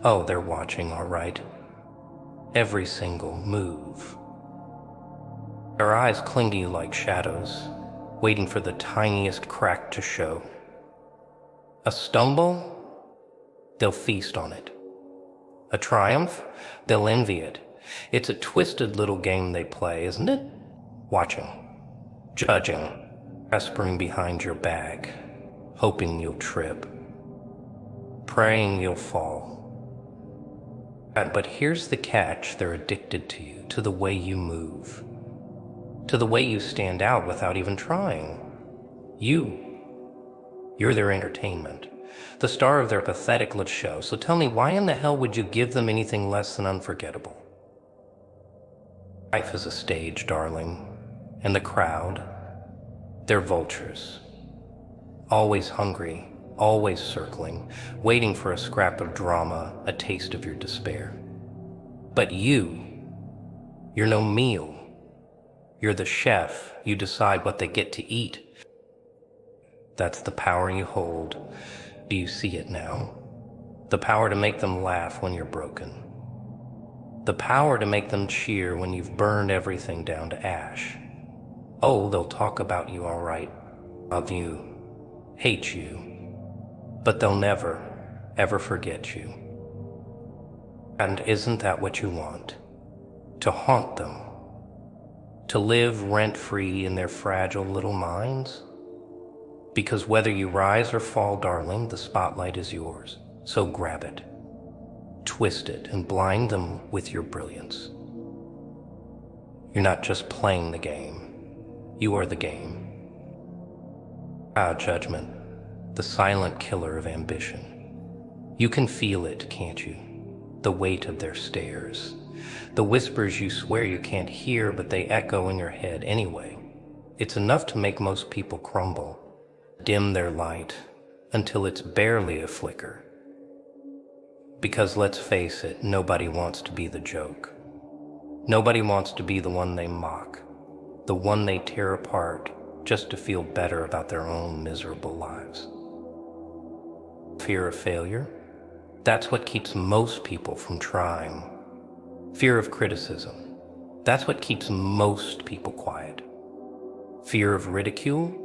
Oh, they're watching, all right. Every single move. Their eyes cling to you like shadows, waiting for the tiniest crack to show. A stumble, they'll feast on it. A triumph, they'll envy it. It's a twisted little game they play, isn't it? Watching, judging, whispering behind your back, hoping you'll trip, praying you'll fall. But here's the catch: they're addicted to you, to the way you move, to the way you stand out without even trying. You're their entertainment, the star of their pathetic little show. So tell me, why in the hell would you give them anything less than unforgettable? Life is a stage, darling, and the crowd, they're vultures. Always hungry, always circling, waiting for a scrap of drama, a taste of your despair. But you're no meal. You're the chef. You decide what they get to eat. That's the power you hold. Do you see it now? The power to make them laugh when you're broken. The power to make them cheer when you've burned everything down to ash. Oh, they'll talk about you, all right. Love you, hate you, but they'll never, ever forget you. And isn't that what you want? To haunt them? To live rent-free in their fragile little minds? Because whether you rise or fall, darling, the spotlight is yours. So grab it, twist it, and blind them with your brilliance. You're not just playing the game. You are the game. Judgment, the silent killer of ambition. You can feel it, can't you? The weight of their stares. The whispers you swear you can't hear, but they echo in your head anyway. It's enough to make most people crumble, dim their light, until it's barely a flicker. Because let's face it, nobody wants to be the joke. Nobody wants to be the one they mock, the one they tear apart just to feel better about their own miserable lives. Fear of failure? That's what keeps most people from trying. Fear of criticism? That's what keeps most people quiet. Fear of ridicule?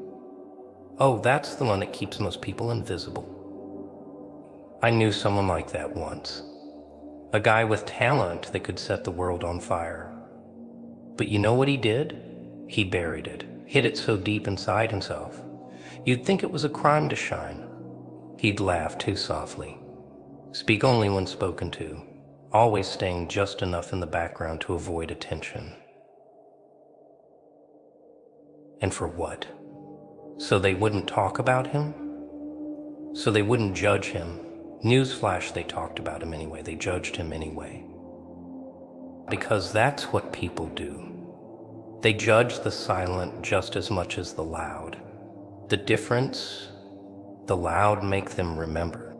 Oh, that's the one that keeps most people invisible. I knew someone like that once. A guy with talent that could set the world on fire. But you know what he did? He buried it, hid it so deep inside himself. You'd think it was a crime to shine. He'd laugh too softly, speak only when spoken to, always staying just enough in the background to avoid attention. And for what? So they wouldn't talk about him? So they wouldn't judge him? Newsflash, they talked about him anyway. They judged him anyway. Because that's what people do. They judge the silent just as much as the loud. The difference, the loud make them remember.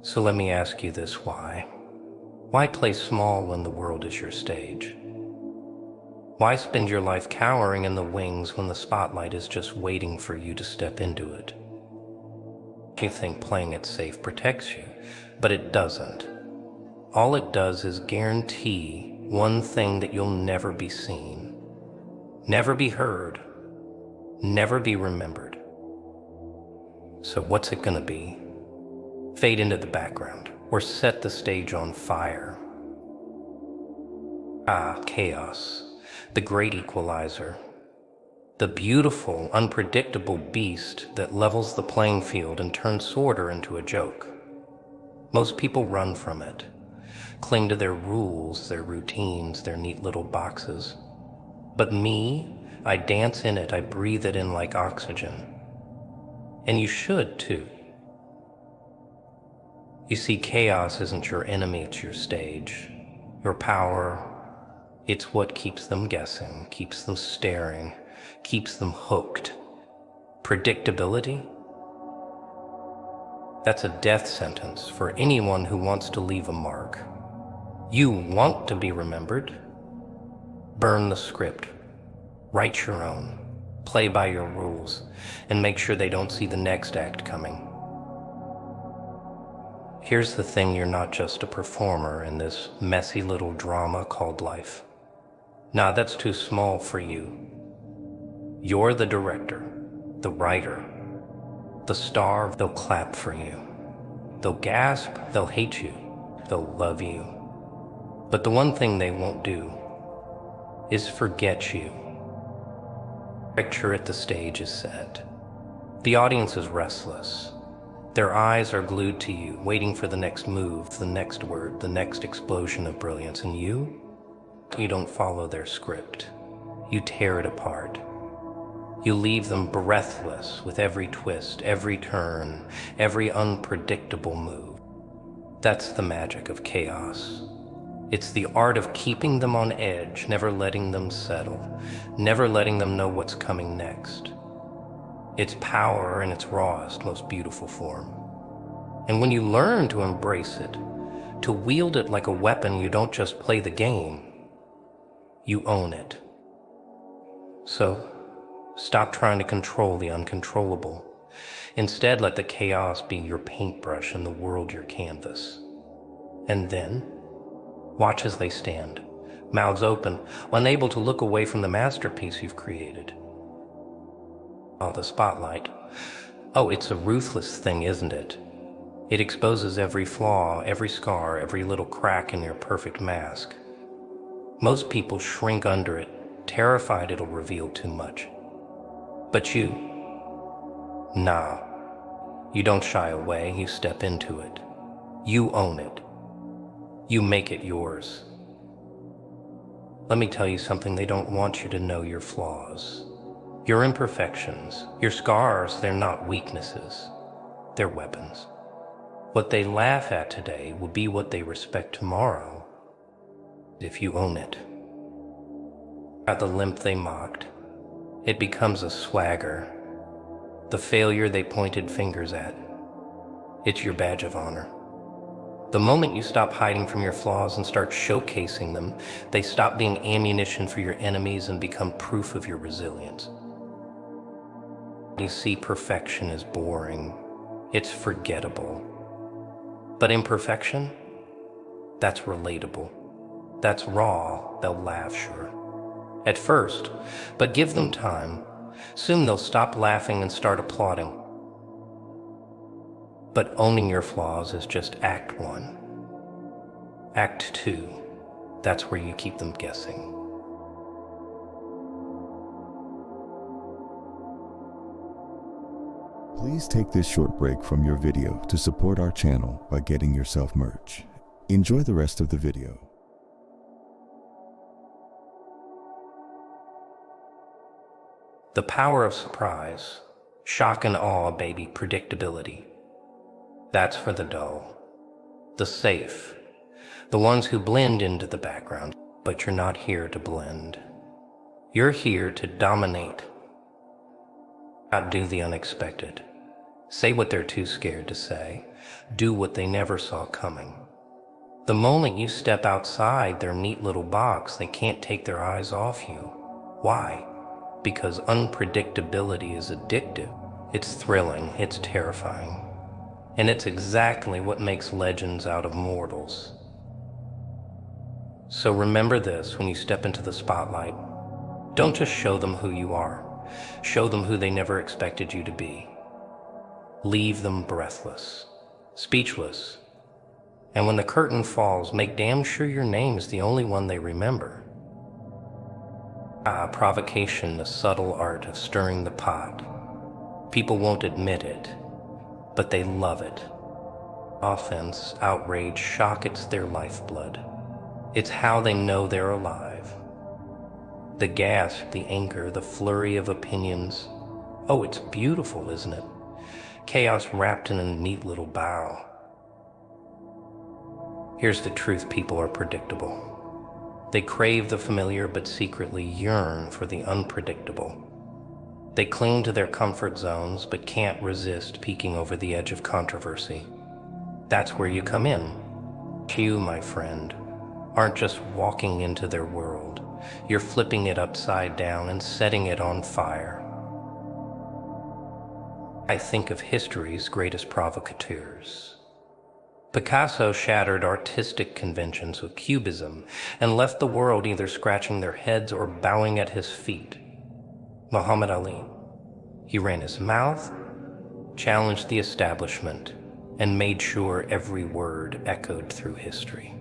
So let me ask you this: why? Why play small when the world is your stage? Why spend your life cowering in the wings when the spotlight is just waiting for you to step into it? You think playing it safe protects you, but it doesn't. All it does is guarantee one thing: that you'll never be seen, never be heard, never be remembered. So what's it gonna be? Fade into the background, or set the stage on fire? Chaos, the great equalizer. The beautiful, unpredictable beast that levels the playing field and turns order into a joke. Most people run from it, cling to their rules, their routines, their neat little boxes. But me, I dance in it, I breathe it in like oxygen. And you should too. You see, chaos isn't your enemy, it's your stage. Your power, it's what keeps them guessing, keeps them staring, keeps them hooked. Predictability? That's a death sentence for anyone who wants to leave a mark. You want to be remembered? Burn the script. Write your own. Play by your rules, and make sure they don't see the next act coming. Here's the thing, you're not just a performer in this messy little drama called life. Nah, that's too small for you. You're the director, the writer, the star. They'll clap for you. They'll gasp, they'll hate you, they'll love you. But the one thing they won't do is forget you. Picture at the stage is set. The audience is restless. Their eyes are glued to you, waiting for the next move, the next word, the next explosion of brilliance. And you don't follow their script. You tear it apart. You leave them breathless with every twist, every turn, every unpredictable move. That's the magic of chaos. It's the art of keeping them on edge, never letting them settle, never letting them know what's coming next. It's power in its rawest, most beautiful form. And when you learn to embrace it, to wield it like a weapon, you don't just play the game, you own it. So, stop trying to control the uncontrollable. Instead, let the chaos be your paintbrush and the world your canvas. And then, watch as they stand, mouths open, unable to look away from the masterpiece you've created. Oh, the spotlight. Oh, it's a ruthless thing, isn't it? It exposes every flaw, every scar, every little crack in your perfect mask. Most people shrink under it, terrified it'll reveal too much. But you, nah. You don't shy away, you step into it. You own it. You make it yours. Let me tell you something, they don't want you to know your flaws. Your imperfections, your scars, they're not weaknesses. They're weapons. What they laugh at today will be what they respect tomorrow, if you own it. At the limp they mocked, it becomes a swagger. The failure they pointed fingers at, it's your badge of honor. The moment you stop hiding from your flaws and start showcasing them, they stop being ammunition for your enemies and become proof of your resilience. You see, perfection is boring. It's forgettable. But imperfection? That's relatable. That's raw. They'll laugh, sure. At first, but give them time. Soon they'll stop laughing and start applauding. But owning your flaws is just Act 1. Act 2, that's where you keep them guessing. Please take this short break from your video to support our channel by getting yourself merch. Enjoy the rest of the video. The power of surprise, shock and awe, baby, predictability. That's for the dull, the safe, the ones who blend into the background. But you're not here to blend. You're here to dominate. Outdo the unexpected. Say what they're too scared to say. Do what they never saw coming. The moment you step outside their neat little box, they can't take their eyes off you. Why? Because unpredictability is addictive. It's thrilling, it's terrifying. And it's exactly what makes legends out of mortals. So remember this when you step into the spotlight. Don't just show them who you are. Show them who they never expected you to be. Leave them breathless, speechless. And when the curtain falls, make damn sure your name is the only one they remember. Provocation, the subtle art of stirring the pot. People won't admit it, but they love it. Offense, outrage, shock, it's their lifeblood. It's how they know they're alive. The gasp, the anger, the flurry of opinions. Oh, it's beautiful, isn't it? Chaos wrapped in a neat little bow. Here's the truth, people are predictable. They crave the familiar but secretly yearn for the unpredictable. They cling to their comfort zones but can't resist peeking over the edge of controversy. That's where you come in. You, my friend, aren't just walking into their world. You're flipping it upside down and setting it on fire. I think of history's greatest provocateurs. Picasso shattered artistic conventions with Cubism and left the world either scratching their heads or bowing at his feet. Muhammad Ali, he ran his mouth, challenged the establishment, and made sure every word echoed through history.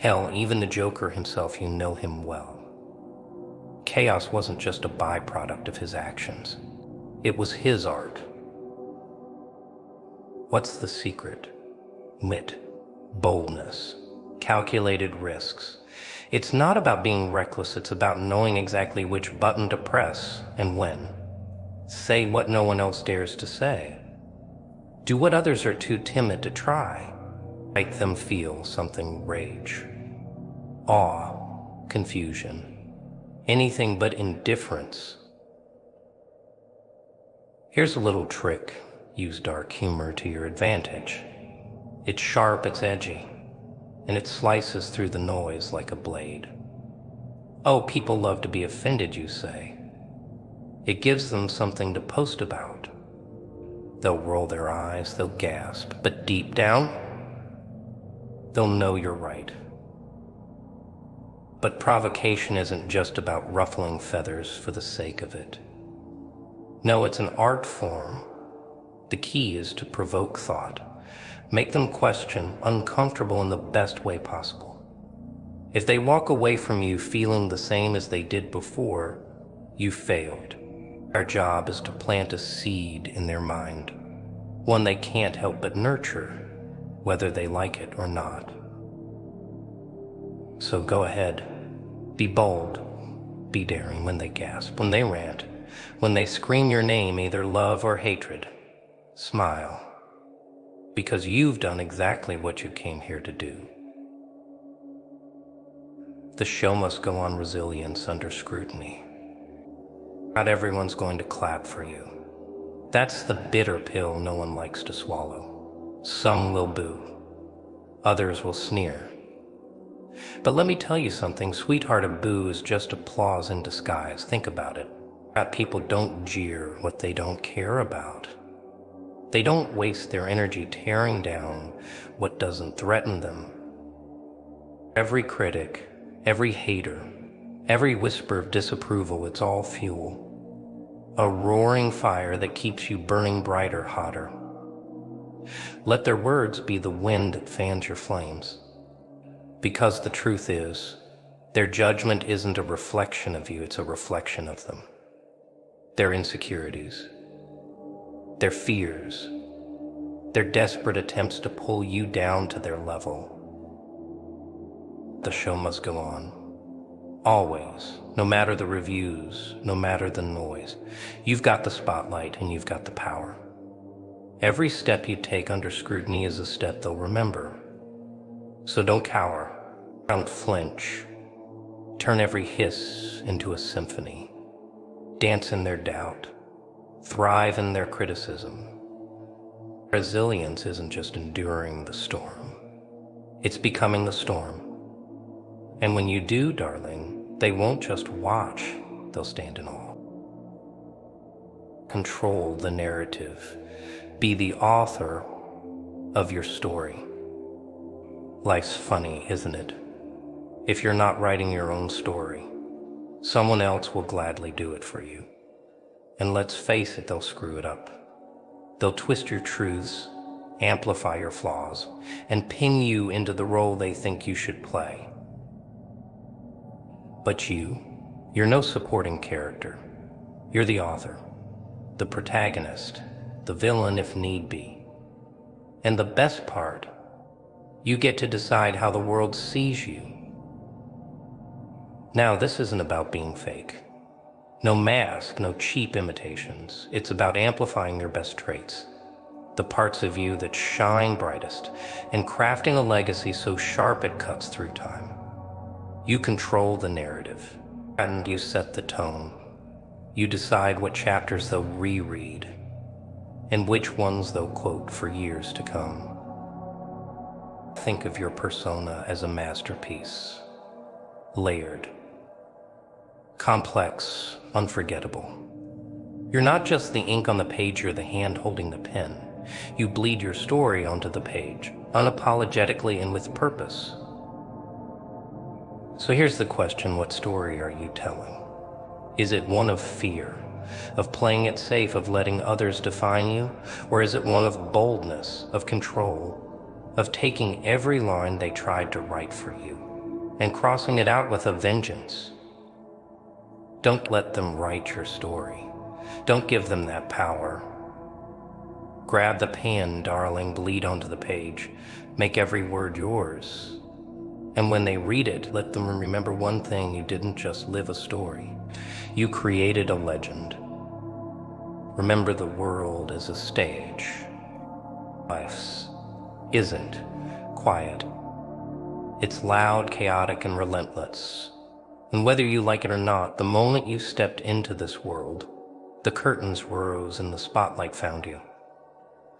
Hell, even the Joker himself, you know him well. Chaos wasn't just a byproduct of his actions. It was his art. What's the secret? Wit, boldness, calculated risks. It's not about being reckless, it's about knowing exactly which button to press and when. Say what no one else dares to say. Do what others are too timid to try. Make them feel something: rage, awe, confusion, anything but indifference. Here's a little trick. Use dark humor to your advantage. It's sharp, it's edgy, and it slices through the noise like a blade. Oh, people love to be offended, you say. It gives them something to post about. They'll roll their eyes, they'll gasp, but deep down, they'll know you're right. But provocation isn't just about ruffling feathers for the sake of it. No, it's an art form. The key is to provoke thought, make them question, uncomfortable in the best way possible. If they walk away from you feeling the same as they did before, you failed. Our job is to plant a seed in their mind, one they can't help but nurture, whether they like it or not. So go ahead, be bold, be daring when they gasp, when they rant, when they scream your name, either love or hatred. Smile, because you've done exactly what you came here to do. The show must go on. Resilience under scrutiny. Not everyone's going to clap for you. That's the bitter pill no one likes to swallow. Some will boo. Others will sneer. But let me tell you something. Sweetheart, a boo is just applause in disguise. Think about it. People don't jeer what they don't care about. They don't waste their energy tearing down what doesn't threaten them. Every critic, every hater, every whisper of disapproval, it's all fuel. A roaring fire that keeps you burning brighter, hotter. Let their words be the wind that fans your flames. Because the truth is, their judgment isn't a reflection of you, it's a reflection of them. Their insecurities, their fears, their desperate attempts to pull you down to their level. The show must go on. Always, no matter the reviews, no matter the noise. You've got the spotlight and you've got the power. Every step you take under scrutiny is a step they'll remember. So don't cower, don't flinch. Turn every hiss into a symphony. Dance in their doubt. Thrive in their criticism. Resilience isn't just enduring the storm. It's becoming the storm. And when you do, darling, they won't just watch, they'll stand in awe. Control the narrative. Be the author of your story. Life's funny, isn't it? If you're not writing your own story, someone else will gladly do it for you. And let's face it, they'll screw it up. They'll twist your truths, amplify your flaws, and pin you into the role they think you should play. But you're no supporting character. You're the author, the protagonist, the villain if need be. And the best part, you get to decide how the world sees you. Now, this isn't about being fake. No mask, no cheap imitations. It's about amplifying your best traits, the parts of you that shine brightest, and crafting a legacy so sharp it cuts through time. You control the narrative, and you set the tone. You decide what chapters they'll reread, and which ones they'll quote for years to come. Think of your persona as a masterpiece, layered, complex, unforgettable. You're not just the ink on the page, you're the hand holding the pen. You bleed your story onto the page, unapologetically and with purpose. So here's the question, what story are you telling? Is it one of fear, of playing it safe, of letting others define you? Or is it one of boldness, of control, of taking every line they tried to write for you and crossing it out with a vengeance? Don't let them write your story. Don't give them that power. Grab the pen, darling, bleed onto the page. Make every word yours. And when they read it, let them remember one thing: you didn't just live a story. You created a legend. Remember, the world is a stage. Life isn't quiet. It's loud, chaotic, and relentless. And whether you like it or not, the moment you stepped into this world, the curtains rose and the spotlight found you.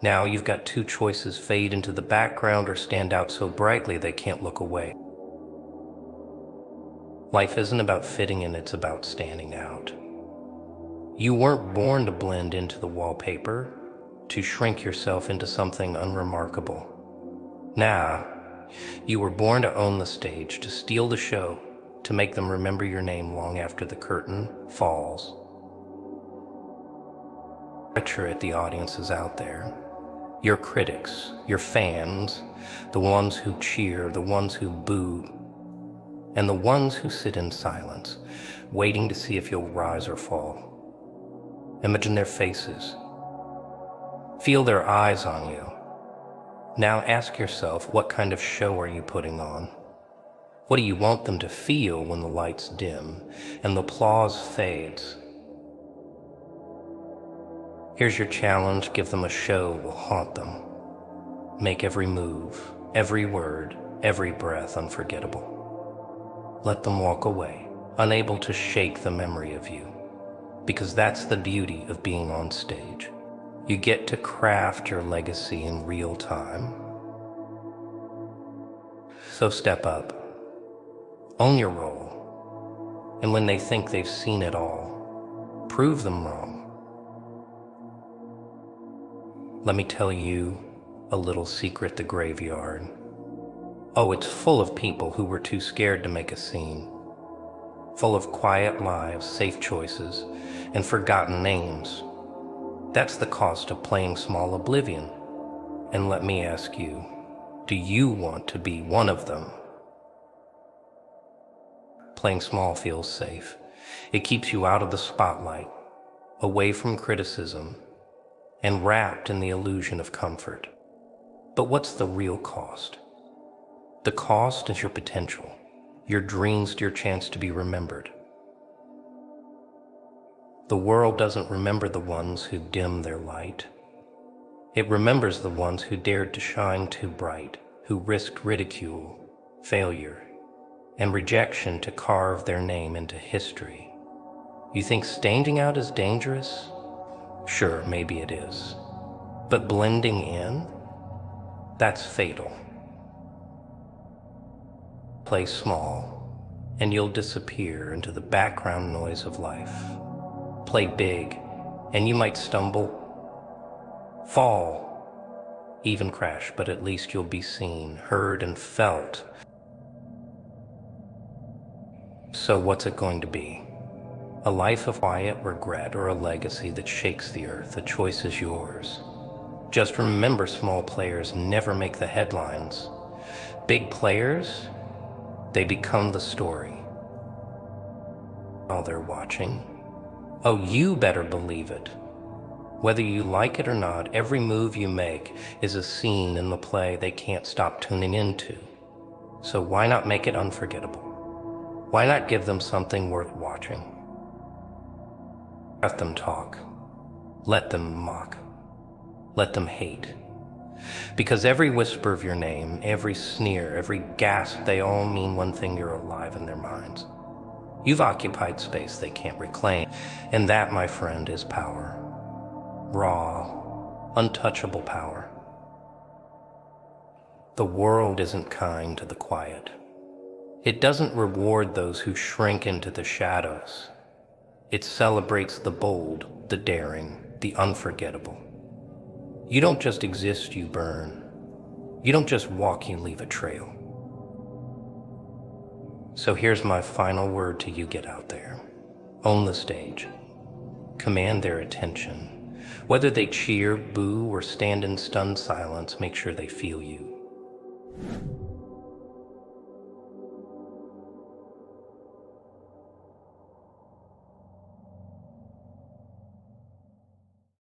Now you've got two choices: fade into the background or stand out so brightly they can't look away. Life isn't about fitting in, it's about standing out. You weren't born to blend into the wallpaper, to shrink yourself into something unremarkable. Nah, you were born to own the stage, to steal the show, to make them remember your name long after the curtain falls. Pressure at the audiences out there. Your critics, your fans, the ones who cheer, the ones who boo, and the ones who sit in silence, waiting to see if you'll rise or fall. Imagine their faces. Feel their eyes on you. Now ask yourself, what kind of show are you putting on? What do you want them to feel when the lights dim and the applause fades? Here's your challenge: give them a show will haunt them. Make every move, every word, every breath unforgettable. Let them walk away, unable to shake the memory of you, because that's the beauty of being on stage. You get to craft your legacy in real time. So step up, own your role, and when they think they've seen it all, prove them wrong. Let me tell you a little secret: the graveyard. Oh, it's full of people who were too scared to make a scene. Full of quiet lives, safe choices, and forgotten names. That's the cost of playing small oblivion. And let me ask you, do you want to be one of them? Playing small feels safe. It keeps you out of the spotlight, away from criticism, and wrapped in the illusion of comfort. But what's the real cost? The cost is your potential, your dreams, your chance to be remembered. The world doesn't remember the ones who dim their light. It remembers the ones who dared to shine too bright, who risked ridicule, failure, and rejection to carve their name into history. You think standing out is dangerous? Sure, maybe it is. But blending in? That's fatal. Play small, and you'll disappear into the background noise of life. Play big, and you might stumble, fall, even crash, but at least you'll be seen, heard, and felt. So what's it going to be? A life of quiet regret, or a legacy that shakes the earth? The choice is yours. Just remember, small players never make the headlines. Big players, they become the story. While they're watching, oh, you better believe it. Whether you like it or not, every move you make is a scene in the play they can't stop tuning into. So why not make it unforgettable? Why not give them something worth watching? Let them talk. Let them mock. Let them hate. Because every whisper of your name, every sneer, every gasp, they all mean one thing: you're alive in their minds. You've occupied space they can't reclaim. And that, my friend, is power. Raw, untouchable power. The world isn't kind to the quiet. It doesn't reward those who shrink into the shadows. It celebrates the bold, the daring, the unforgettable. You don't just exist, you burn. You don't just walk, you leave a trail. So here's my final word to you: get out there. Own the stage. Command their attention. Whether they cheer, boo, or stand in stunned silence, make sure they feel you.